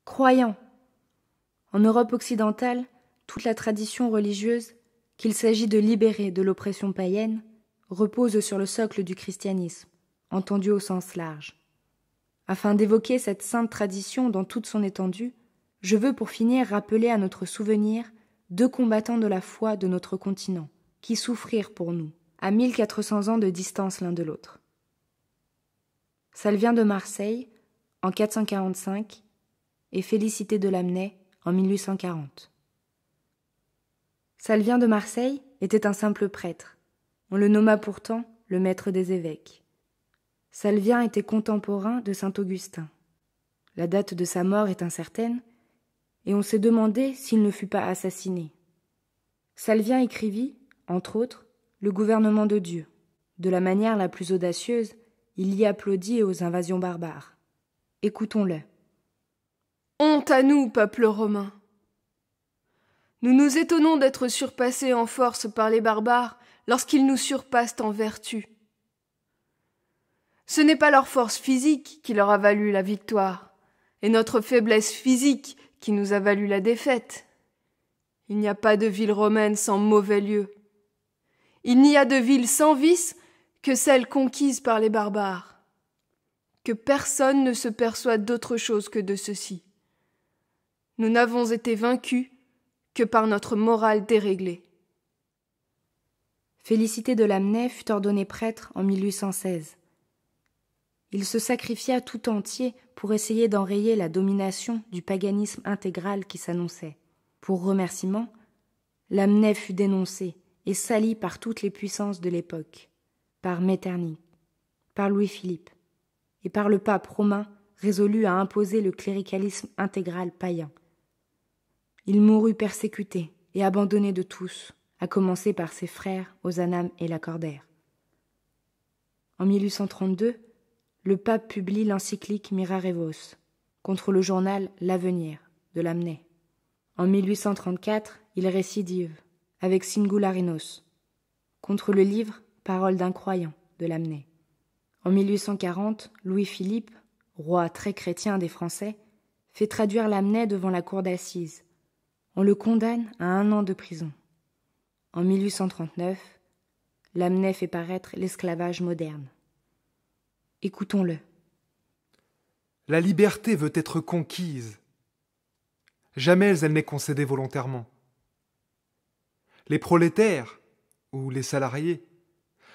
croyants. En Europe occidentale, toute la tradition religieuse, qu'il s'agit de libérer de l'oppression païenne, repose sur le socle du christianisme, entendu au sens large. Afin d'évoquer cette sainte tradition dans toute son étendue, je veux pour finir rappeler à notre souvenir 2 combattants de la foi de notre continent, qui souffrirent pour nous, à 1400 ans de distance l'un de l'autre. Salvien de Marseille, en 445, et Félicité de Lamennais, en 1840. Salvien de Marseille était un simple prêtre. On le nomma pourtant le maître des évêques. Salvien était contemporain de saint Augustin. La date de sa mort est incertaine, et on s'est demandé s'il ne fut pas assassiné. Salvien écrivit, entre autres, le gouvernement de Dieu. De la manière la plus audacieuse, il y applaudit aux invasions barbares. Écoutons-le. Honte à nous, peuple romain! Nous nous étonnons d'être surpassés en force par les barbares lorsqu'ils nous surpassent en vertu. Ce n'est pas leur force physique qui leur a valu la victoire, et notre faiblesse physique qui nous a valu la défaite. Il n'y a pas de ville romaine sans mauvais lieux. Il n'y a de ville sans vice que celle conquise par les barbares. Que personne ne se persuade d'autre chose que de ceci. Nous n'avons été vaincus que par notre morale déréglée. Félicité de Lamennais fut ordonné prêtre en 1816. Il se sacrifia tout entier pour essayer d'enrayer la domination du paganisme intégral qui s'annonçait. Pour remerciement, Lamennais fut dénoncé et sali par toutes les puissances de l'époque, par Metternich, par Louis-Philippe et par le pape romain résolu à imposer le cléricalisme intégral païen. Il mourut persécuté et abandonné de tous, à commencer par ses frères Ozanam et Lacordaire. En 1832, le pape publie l'encyclique Mirarevos contre le journal L'Avenir de Lamennais. En 1834, il récidive avec Singularinos contre le livre Paroles d'un croyant de Lamennais. En 1840, Louis-Philippe, roi très chrétien des Français, fait traduire Lamennais devant la cour d'assises. On le condamne à 1 an de prison. En 1839, Lamennais fait paraître l'esclavage moderne. Écoutons-le. La liberté veut être conquise. Jamais elle n'est concédée volontairement. Les prolétaires, ou les salariés,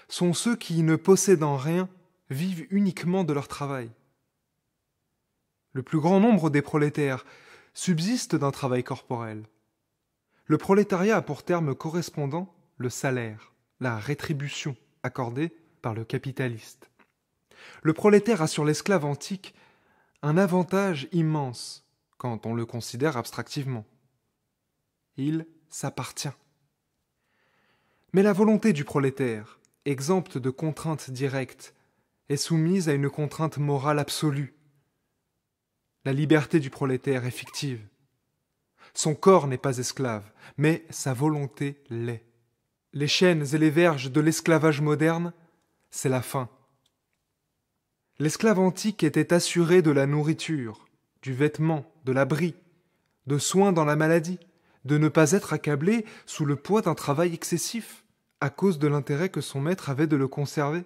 sont ceux qui, ne possédant rien, vivent uniquement de leur travail. Le plus grand nombre des prolétaires subsistent d'un travail corporel. Le prolétariat a pour terme correspondant le salaire, la rétribution accordée par le capitaliste. Le prolétaire a sur l'esclave antique un avantage immense quand on le considère abstractivement. Il s'appartient. Mais la volonté du prolétaire, exempte de contraintes directes, est soumise à une contrainte morale absolue. La liberté du prolétaire est fictive. Son corps n'est pas esclave, mais sa volonté l'est. Les chaînes et les verges de l'esclavage moderne, c'est la faim. L'esclave antique était assuré de la nourriture, du vêtement, de l'abri, de soins dans la maladie, de ne pas être accablé sous le poids d'un travail excessif, à cause de l'intérêt que son maître avait de le conserver.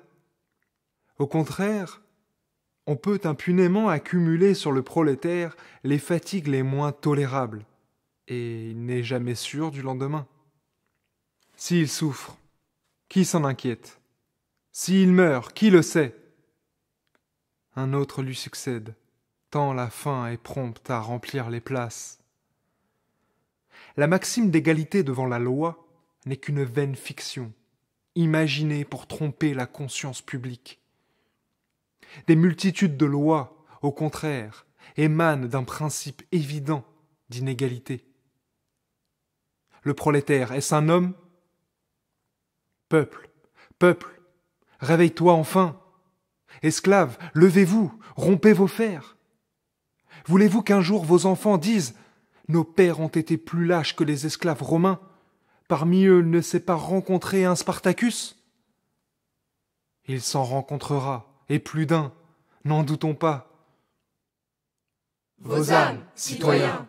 Au contraire, on peut impunément accumuler sur le prolétaire les fatigues les moins tolérables, et il n'est jamais sûr du lendemain. S'il souffre, qui s'en inquiète? S'il meurt, qui le sait? Un autre lui succède, tant la faim est prompte à remplir les places. La maxime d'égalité devant la loi n'est qu'une vaine fiction, imaginée pour tromper la conscience publique. Des multitudes de lois, au contraire, émanent d'un principe évident d'inégalité. Le prolétaire, est-ce un homme? Peuple, peuple, réveille-toi enfin. Esclaves, levez-vous, rompez vos fers. Voulez-vous qu'un jour vos enfants disent « Nos pères ont été plus lâches que les esclaves romains. Parmi eux ne s'est pas rencontré un Spartacus ?» Il s'en rencontrera, et plus d'un, n'en doutons pas. vos âmes, citoyens.